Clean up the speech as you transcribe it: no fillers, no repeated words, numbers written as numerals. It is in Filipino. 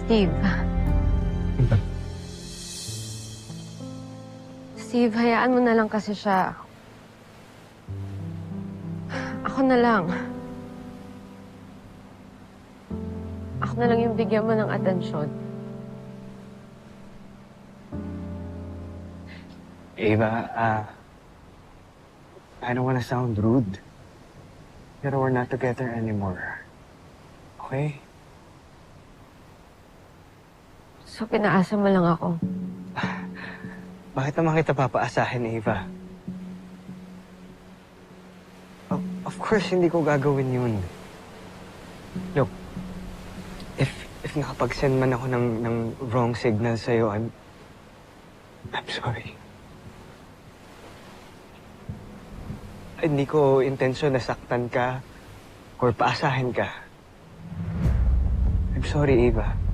Steve. Steve, hayaan mo na lang kasi siya. Ako na lang. Ako na lang yung bigyan mo ng atensyon. Ava, I don't wanna sound rude. Pero we're not together anymore. Okay? So, pinaasa mo lang ako. Bakit naman kita papaasahin, Ava? Of course, hindi ko gagawin yun. Look, if nakapag-send man ako ng wrong signal sa'yo, I'm sorry. Hindi ko intensyon na saktan ka or paasahin ka. I'm sorry, Ava.